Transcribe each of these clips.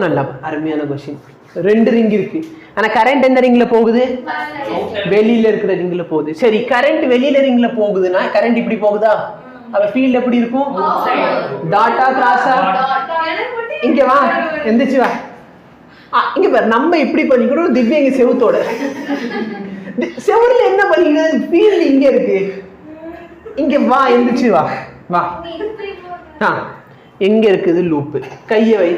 நல்லா அருமையான क्वेश्चन. ரெண்டு ரிங் இருக்கு. ஆனா கரண்ட் எந்த ரிங்ல போகுது? வெளியில இருக்கிற ரிங்ல போகுது. சரி, கரண்ட் வெளியில ரிங்ல போகுதுனா கரண்ட் இப்படி போகுதா? அப்ப ஃபீல்ட் எப்படி இருக்கும்? டாட்டா கிராஸா? இங்க வா, எந்திச்சு வா. இங்க பாரு, நம்ம இப்படி பண்ணிக்கிறோம். திவ்யா இங்க செவுத்தோட. செவுர்ல என்ன பண்ணிக்கிறது? ஃபீல்ட் இங்க இருக்கு. இங்க வா, எந்திச்சு வா. வா. எங்க இருக்குது லூப்? கையை வை.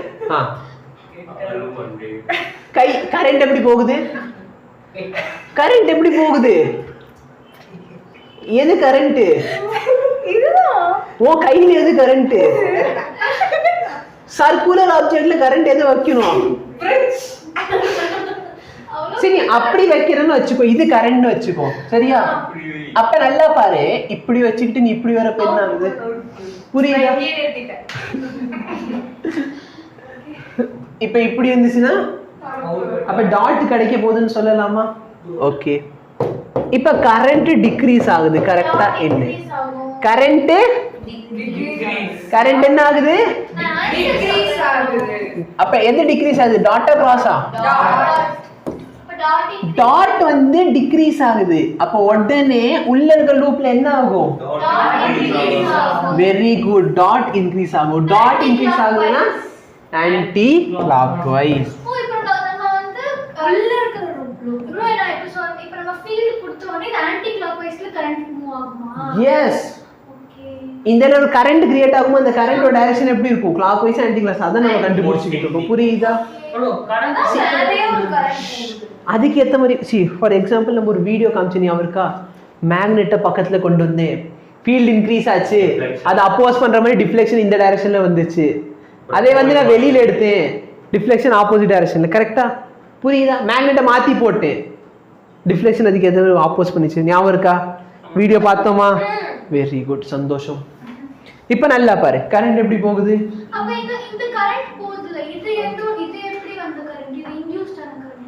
கை கரண்ட் எப்படி போகுது? கரண்ட் எப்படி போகுது? எது கரண்ட்? ஓ கையில எது கரண்ட்? சர்க்குலர் ஆப்ஜெக்ட்ல கரண்ட் எது வைக்கணும்? சரி, அப்படி வைக்கிறேன்னு வச்சுக்கோ, இது கரண்ட் வச்சுக்கோ, சரியா? அப்ப நல்லா பாரு, இப்படி வச்சுக்கிட்டு நீ இப்படி வர என்ன ஆகுது? புரியுதா? இப்ப இப்படி இருந்துச்சுன்னா அப்ப டாட் கிடைக்க போகுதுன்னு சொல்லலாமா? ஓகே. இப்ப கரண்ட் டிக்ரீஸ் ஆகுது, கரெக்டா? என்ன கரண்ட்? கரண்ட் என்ன ஆகுது? அப்ப எது டிக்ரீஸ் ஆகுது? டாட்டா கிராஸா? டாட் வந்து டிக்ரீஸ் ஆகுது. அப்ப உடனே உள்ள இருக்க லூப்ல என்ன ஆகும்? வெரி குட், டாட் இன்க்ரீஸ் ஆகும். டாட் இன்க்ரீஸ் ஆகுதுன்னா ஆன்டி கிளாக்வைஸ். எஸ், இந்த ஒரு கரண்ட் கிரியேட் ஆகும். அந்த கரண்டோட டைரக்ஷன் எப்படி இருக்கும்? Clockwise, anti clockwise. அத நம்ம கண்டுபிடிச்சிட்டு இருக்கோம். புரியுதா? அதுக்கு ஏத்த மாதிரி சி ஃபார் எக்ஸாம்பிள் நம்ம ஒரு வீடியோ காமிச்சேன், அவருக்கா மேக்னெட்டை பக்கத்துல கொண்டு வந்தேன், ஃபீல்ட் இன்க்ரீஸ் ஆச்சு, அது அப்போஸ் பண்ற மாதிரி டிஃப்ளெக்ஷன் இந்த டைரக்ஷன்ல வந்துச்சு. அதே வந்து நான் வெளியில எடுத்தேன், டிஃப்ளெக்ஷன் ஆப்போசிட் டைரக்ஷன்ல. கரெக்டா? புரியுதா? மேக்னெட்டை மாத்தி போட்டேன், டிஃப்ளெக்ஷன் அதுக்கு எது ஆப்போஸ் பண்ணிச்சு. ஞாபகம் இருக்கா? வீடியோ பார்த்தோமா? வெரி குட், சந்தோஷம். இப்போ நல்லா பாரு, கரண்ட் எப்படி போகுது? அப்ப இந்த கரண்ட் போகுதுல, இது எப்படி வந்த கரண்ட்? இது இன்டியூஸ்ட் ஆன கரண்ட்.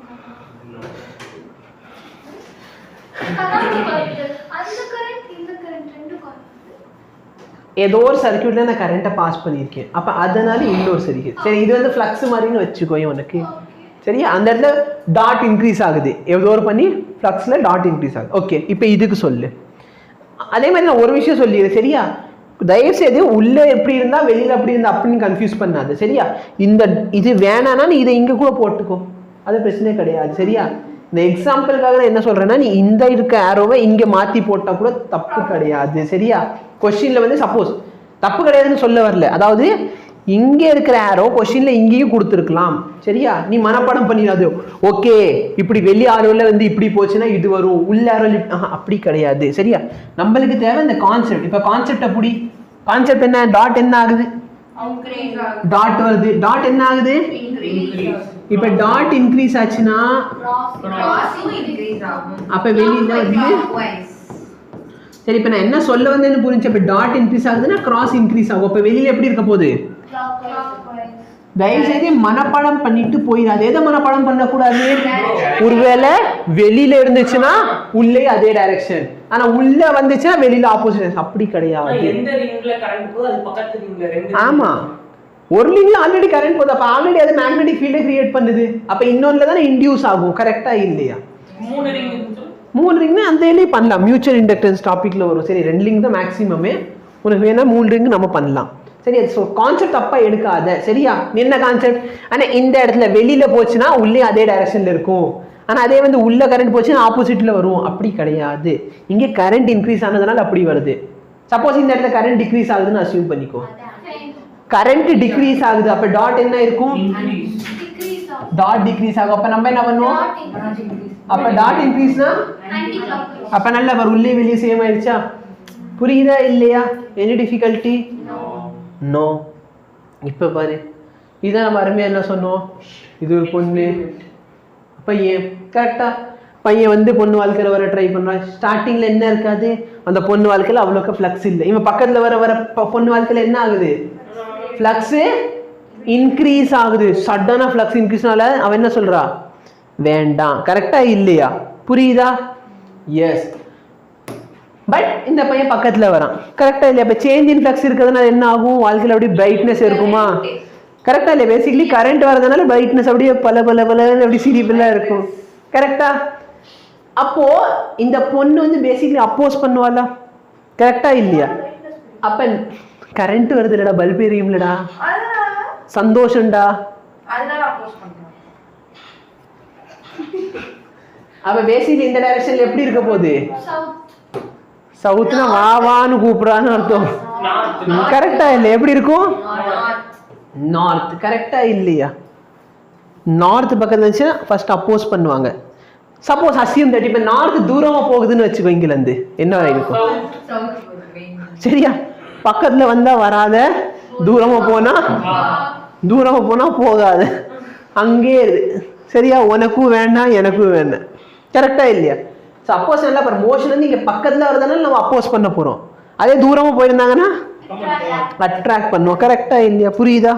அந்த கரண்ட் இந்த கரண்ட் ரெண்டு கரண்ட் ஏதோ ஒரு சர்க்யூட்ல நான் கரண்ட்டை பாஸ் பண்ணியிருக்கேன். அப்ப அதனால இன்னொரு சர்க்யூட். சரி, இது வந்து ஃப்ளக்ஸ் மாதிரின்னு வச்சுக்கோ உனக்கு, சரியா? அந்த இடத்துல டாட் இன்க்ரீஸ் ஆகுது, ஏதோ ஒரு பண்ணி ஃப்ளக்ஸ்ல டாட் இன்க்ரீஸ் ஆகுது. ஓகே, இப்போ இதுக்கு சொல்லு. அதே மாதிரி நான் ஒரு விஷயம் சொல்லிடுறேன், சரியா? தயவுசெய்து உள்ள எப்படி இருந்தா வெளியில அப்படி இருந்தா அப்படின்னு கன்ஃபியூஸ் பண்ணாது, சரியா? இந்த இது வேணானா நீ இதை இங்க கூட போட்டுக்கோ, அது பிரச்சனை கிடையாது, சரியா? இந்த எக்ஸாம்பிளுக்காக நான் என்ன சொல்றேன்னா, நீ இந்த இருக்க ஆரோவை இங்க மாத்தி போட்டா கூட தப்பு கிடையாது, சரியா? கொஸ்டின்ல வந்து சப்போஸ் தப்பு கிடையாதுன்னு சொல்ல வரல, அதாவது இங்க இருக்கிற ஆரோ கொஸ்டின்ல இங்கேயும் கொடுத்துருக்கலாம், சரியா? நீ மனப்பாடம் பண்ணிடாது. ஓகே, இப்படி வெளி ஆரோல வந்து இப்படி போச்சுன்னா இது வரும், உள்ள ஆரோ அப்படி கிடையாது, சரியா? நம்மளுக்கு தேவை இந்த கான்செப்ட். இப்ப கான்செப்ட் அப்படி கான்செப்ட் என்ன? டாட் என்ன ஆகுது? டாட் வருது. டாட் என்ன ஆகுது? இப்ப டாட் இன்க்ரீஸ் ஆச்சுன்னா அப்ப வெளியில வந்து சரி, இப்ப நான் என்ன சொல்ல வந்தேன்னு புரிஞ்சு. இப்ப டாட் இன்க்ரீஸ் ஆகுதுன்னா கிராஸ் இன்க்ரீஸ் ஆகும். அப்ப வெளியில எப்படி இருக்க போகுது? தயவுசெய்து மனப்பாடம் பண்ணிட்டு போயிடாது. எதை மனப்பாடம் பண்ணக்கூடாது? ஒருவேளை வெளியில இருந்துச்சுன்னா உள்ளே அதே டைரக்ஷன், ஆனா உள்ள வந்துச்சுன்னா வெளியில ஆப்போசிட். அப்படி கிடையாது. ஆமா, ஒரு லிங்க்ல ஆல்ரெடி கரண்ட் போகுது, அப்ப ஆல்ரெடி அது மேக்னெட்டிக் ஃபீல்டை கிரியேட் பண்ணுது. அப்ப இன்னொன்னுல தானே இன்டியூஸ் ஆகும், கரெக்டா இல்லையா? மூணு ரிங்னா அந்த இதுலயே பண்ணலாம். மியூச்சுவல் இண்டக்டன்ஸ் டாபிக்ல வரும். சரி, 2 ரிங் தான் மேக்ஸிமமே. உனக்கு வேணா 3 ரிங் நம்ம பண்ணலாம், சரியா? ஸோ கான்செப்ட் தப்பா எடுக்காத, சரியா? என்ன கான்செப்ட்? ஆனா இந்த இடத்துல வெளியில போச்சுன்னா உள்ளே அதே டைரக்ஷன்ல இருக்கும், ஆனா அதே வந்து உள்ள கரண்ட் போச்சுன்னா ஆப்போசிட்ல வரும். அப்படி கிடையாது. இங்கே கரண்ட் இன்க்ரீஸ் ஆனதுனால அப்படி வருது. சப்போஸ் இந்த இடத்துல கரண்ட் டிக்ரீஸ் ஆகுதுன்னு அசியூம் பண்ணிக்கோ. கரண்ட் டிக்ரீஸ் ஆகுது, அப்ப டாட் என்ன இருக்கும்? டாட் டிக்ரீஸ் ஆகும். அப்ப நம்ம என்ன பண்ணுவோம்? அப்ப டாட் இன்க்ரீஸ்னா அப்ப நல்லா வரும், உள்ளே வெளியே சேம் ஆயிடுச்சா? புரியுதா இல்லையா? Any difficulty? நோ. இப்ப பாரு, இதான் நம்ம அருமையா என்ன சொன்னோம், இது ஒரு பொண்ணு பையன், கரெக்டா? பையன் வந்து பொண்ணு வாழ்க்கையில வர ட்ரை பண்றான். ஸ்டார்டிங்ல என்ன இருக்காது? அந்த பொண்ணு வாழ்க்கையில அவ்வளோக்கு ஃப்ளக்ஸ் இல்லை. இவன் பக்கத்துல வர பொண்ணு வாழ்க்கையில என்ன ஆகுது? ஃப்ளக்ஸ் இன்க்ரீஸ் ஆகுது. சடனா ஃப்ளக்ஸ் இன்க்ரீஸ்னால அவன் என்ன சொல்றா? வேண்டாம். கரெக்டா இல்லையா? புரியுதா? எஸ். பட் இந்த பையன் பக்கத்துல வரான், கரெக்டா இல்லையா? அப்ப சேஞ்ச் இன் ஃப்ளக்ஸ் இருக்கிறதுனால என்ன ஆகும்? வாழ்க்கையில அப்படி பிரைட்னஸ் இருக்குமா? கரெக்டா இல்லையா? பேசிக்கலி கரண்ட் வரதுனால பிரைட்னஸ் அப்படியே பல பல பலன்னு அப்படி சிரிப்பெல்லாம் இருக்கும். கரெக்டா? அப்போ இந்த பொண்ணு வந்து பேசிக்கலி அப்போஸ் பண்ணுவாளா? கரெக்டா இல்லையா? அப்ப கரண்ட் வருது இல்லடா, பல்ப் எரியும்லடா, சந்தோஷம்டா. அப்ப பேசிக்கலி இந்த டைரக்ஷன்ல எப்படி இருக்க போகுது? சவுத்னா வா வான்னு கூப்பிடுறான்னு அர்த்தம். கரெக்டா இல்ல? எப்படி இருக்கும்? நார்த். கரெக்டா இல்லையா? நார்த் பக்கத்துல இருந்துச்சுன்னா ஃபர்ஸ்ட் அப்போஸ் பண்ணுவாங்க. சப்போஸ் அசியம் தட் இப்ப நார்த் தூரமா போகுதுன்னு வச்சுக்கோ, இங்கில இருந்து என்ன இருக்கும்? சரியா? பக்கத்துல வந்தா வராத, தூரமா போனா போகாத, அங்கே இரு. சரியா? உனக்கும் வேண்டாம் எனக்கும் வேண்டாம். கரெக்டா இல்லையா? சப்போஸ் நல்லா மோஷன் வந்து இங்க பக்கத்துல வருதுனால நம்ம அப்போஸ் பண்ண போறோம். அதே தூரமா போயிருந்தாங்கன்னா அட்ராக்ட் பண்ணுவோம். கரெக்டா இல்லையா? புரியுதா?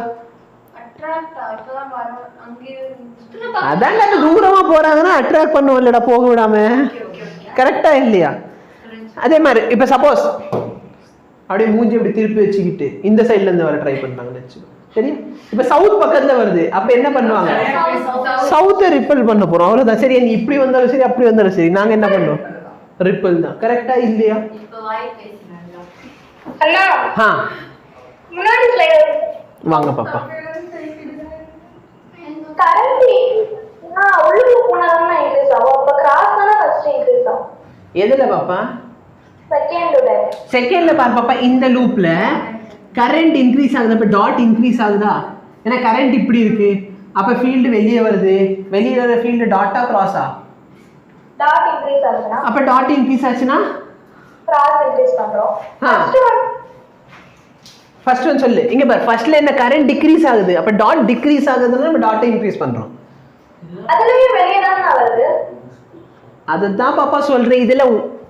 அதான் தூரமா போறாங்கன்னா அட்ராக்ட் பண்ணுவோம் இல்லடா, போக விடாம. கரெக்டா இல்லையா? அதே மாதிரி இப்ப சப்போஸ் அப்படியே மூஞ்சி இப்படி திருப்பி வச்சுக்கிட்டு இந்த சைட்ல இருந்து வர ட்ரை பண்ணாங்கன்னு வச்சுக்கோ. சரியா? இப்ப சவுத் பக்கத்துல வருது, அப்ப என்ன பண்ணுவாங்க? சவுத்தை ரிப்பல் பண்ண போறோம், அவ்வளவுதான். சரி, நீ இப்படி வந்தாலும் சரி அப்படி வந்தாலும் சரி நாங்க என்ன பண்ணுவோம்? ரிப்பல் தான். கரெக்டா இல்லையா? வாங்க பாப்பா. எதுல பாப்பா? செகண்ட்ல பாரு பாப்பா. இந்த லூப்ல கரண்ட் இன்க்ரீஸ் ஆகுது, அப்ப டாட் இன்க்ரீஸ் ஆகுதா? ஏன்னா கரண்ட் இப்படி இருக்கு, அப்ப ஃபீல்டு வெளியே வருது. வெளியே வர ஃபீல்டு டாட்டா கிராஸா? டாட் இன்க்ரீஸ் ஆகுதுனா அப்ப டாட் இன்க்ரீஸ் ஆச்சுனா கிராஸ் இன்க்ரீஸ் பண்றோம். ஃபர்ஸ்ட் ஒன் சொல்லு. இங்க பாரு, ஃபர்ஸ்ட்ல என்ன கரண்ட் டிக்ரீஸ் ஆகுது, அப்ப டாட் டிக்ரீஸ் ஆகுதுன்னா நம்ம டாட்டை இன்க்ரீஸ் பண்றோம். அதுலயே வெளிய தான் வருது. அதுதான் பாப்பா சொல்றேன். இதுல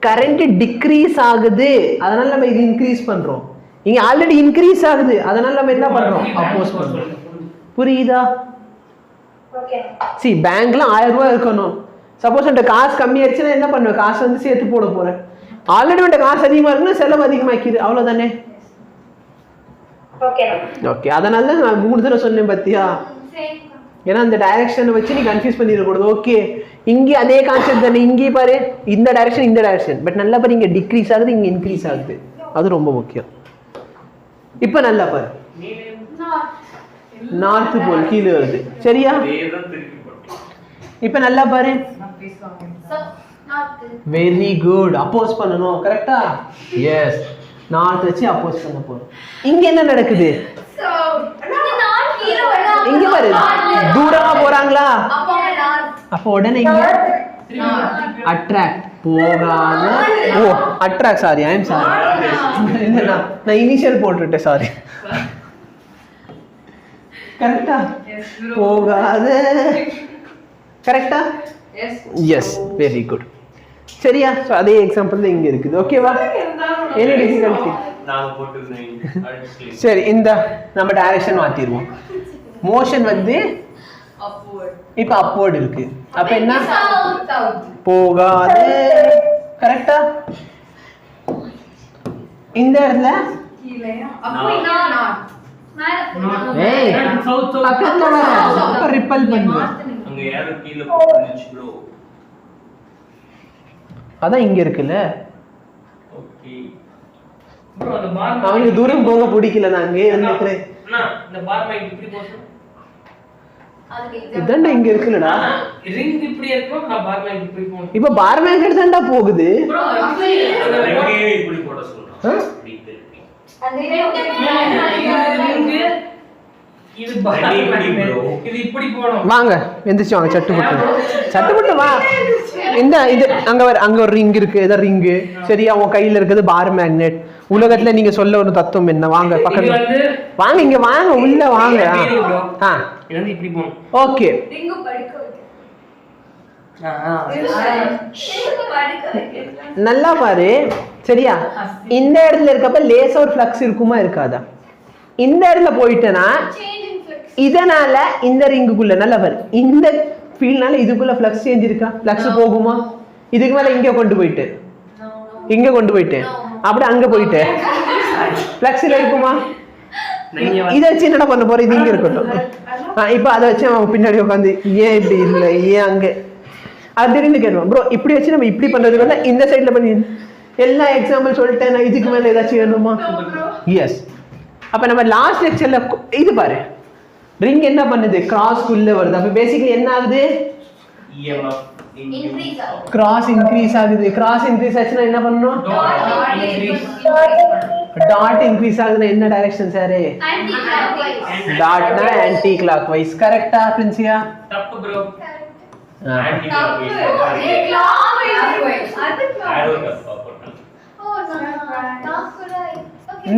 கரண்ட் டிக்ரீஸ் ஆகுது, அதனால நம்ம இது இன்க்ரீஸ் பண்றோம். இங்க ஆல்ரெடி இன்க்ரீஸ் ஆகுது, அதனால நம்ம என்ன பண்றோம்? அப்போஸ் பண்றோம். புரியுதா? ஓகே. சி பேங்க்ல 1000 ரூபாய் இருக்கணும். சப்போஸ் அந்த காசு கம்மியாயிருச்சுன்னா என்ன பண்ணுவேன்? காசு வந்து சேர்த்து போட போறேன். ஆல்ரெடி உன்ட காசு அதிகமா இருக்குன்னா செலவு அதிகமாக்கிது, அவ்வளவுதானே? Okay okay. அதனால தான் நான் 3 தடவை சொன்னேன் பாத்தியா? ஏன்னா அந்த டைரக்ஷனை வச்சு நீ கன்ஃபியூஸ் பண்ணிடக்கூடாது. ஓகே, இங்கே அதே கான்செப்ட் தானே, இங்கே பாரு இந்த டைரக்ஷன் இந்த டைரக்ஷன், பட் நல்லா பாரு இங்கே டிக்ரீஸ் ஆகுது இங்கே இன்க்ரீஸ் ஆகுது, அது ரொம்ப முக்கியம். இப்போ நல்லா பாரு, நார்த் போல் கீழே வருது. சரியா? இப்போ நல்லா பாரு, வெரி குட். அப்போஸ் பண்ணணும். கரெக்டா? எஸ், நார்த் வச்சு அப்போஸ் பண்ண போறோம். இங்க என்ன நடக்குது? இங்க பாரு, தூரமா போறாங்களா? அப்ப உடனே இங்க அட்ராக்ட் போகாம, ஓ attract, sorry I am sorry, நான் இனிஷியல் போட்டுட்டேன், சாரி. கரெக்டா? போகாத. கரெக்டா? Yes, very good. சரியா? ஸோ அதே எக்ஸாம்பிள் தான் இங்க இருக்குது. ஓகேவா? என்ன டிஃபிகல்ட்டி? சரி, இந்த நம்ம டைரக்ஷன் மாத்திடுவோம். மோஷன் வந்து இப்ப அப்வர்ட் இருக்கு, அப்ப என்ன? போகாது. கரெக்டா? இந்த இடத்துல ஏய் பக்கத்துல வர ரிப்பல் பண்ணுங்க. அங்க யாரு கீழ போடுச்சு ப்ரோ? அதான் இங்க இருக்குல்ல. ஓகே ப்ரோ, அந்த பார் அவனுக்கு தூரம் போக பிடிக்கல, நான் அங்கே நிக்கிறேன். அண்ணா இந்த பார் மைக் இப்படி போச்சு, இதுதான் இங்க இருக்குலடா. ரிங் இப்படி இருக்கும், நான் பார் மைக் இப்படி போணும். இப்போ பார் மைக் எடுத்தாண்டா போகுது ப்ரோ. அந்த ரிங் இப்படி போட சொல்றேன். அந்த ரிங் இது பார் மைக் ப்ரோ, இது இப்படி போணும். வாங்க எந்திரச்சு வாங்க, சட்டுப்பட்டு வா. இந்த இது அங்க ஒரு ரிங் இருக்கு, இத ரிங். சரியா? உன் கையில இருக்குது பார் மேக்னெட். உலகத்துல நீங்க சொல்ல ஒரு தத்துவம் என்ன? வாங்க பக்கத்துல வாங்க, இங்க வாங்க, உள்ள வாங்க. இது வந்து இப்படி போணும். ஓகே, ரிங் படிக்க நல்லா பாரு. சரியா? இந்த இடத்துல இருக்கப்ப லேசா ஒரு ஃப்ளக்ஸ் இருக்குமா இருக்காதா? இந்த இடத்துல போயிட்டேன்னா இதனால இந்த ரிங்குக்குள்ள நல்லா பாரு, இந்த ஃபீல்ட்னால இதுக்குள்ள ஃப்ளக்ஸ் சேஞ்ச் இருக்கா? ஃப்ளக்ஸ் போகுமா? இதுக்கு மேல இங்க கொண்டு போயிட்டேன், அப்படி அங்க போயிட்டேன், ஃப்ளக்ஸ்ல இருக்குமா? இதை வச்சு என்னடா பண்ண போற, இது இங்க இருக்கட்டும். இப்போ அதை வச்சு அவன் பின்னாடி உட்காந்து ஏன் இப்படி இல்லை, ஏன் அங்கே அது திடீர்னு கேட்போம். ப்ரோ இப்படி வச்சு நம்ம இப்படி பண்றதுக்கு வந்து இந்த சைட்ல பண்ணி எல்லா எக்ஸாம்பிள் சொல்லிட்டேன், நான் இதுக்கு மேல ஏதாச்சும் வேணுமா? எஸ். அப்ப நம்ம லாஸ்ட் லெக்சர்ல இது பாரு, ரிங் என்ன பண்ணுது, கிராஸ் உள்ள வருது. அப்ப பேசிக்கலி என்ன ஆகுது, கிராஸ் இன்க்ரீஸ் ஆகுது. கிராஸ் இன்க்ரீஸ் ஆச்சுன்னா என்ன பண்ணணும், டாட் இன்க்ரீஸ் ஆகுதுன்னா என்ன டைரக்ஷன் சார், டாட்னா ஆன்டி கிளாக் வைஸ். கரெக்டா பிரின்சியா? தப்பு ப்ரோ. ஆன்டி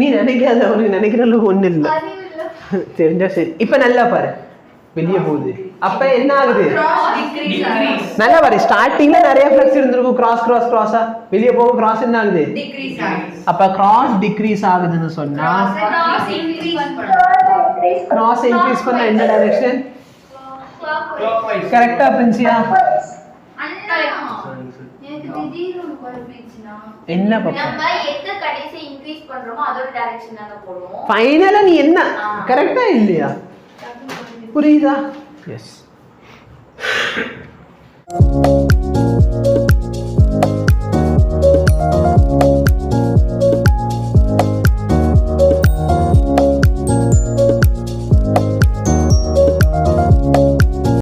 நீ நினைக்காத, உனக்கு நினைக்கிற அளவுக்கு ஒண்ணு இல்லை, தெரிஞ்சா சரி. இப்ப நல்லா பாரு, வெளியே போகுது. அப்ப என்ன ஆகுது, நல்லா பாரு, ஸ்டார்டிங்ல நிறைய ஃப்ளக்ஸ் இருந்திருக்கும், கிராஸ் கிராஸ் கிராஸா வெளியே போகும், கிராஸ் என்ன ஆகுது, அப்ப கிராஸ் டிக்ரீஸ் ஆகுதுன்னு சொன்னா கிராஸ் இன்க்ரீஸ் பண்ண என்ன டைரக்ஷன், கரெக்டா பிரின்சியா? என்ன ஃபைனலா நீ என்ன கரெக்டா இல்லையா, புரியுதா? எஸ்.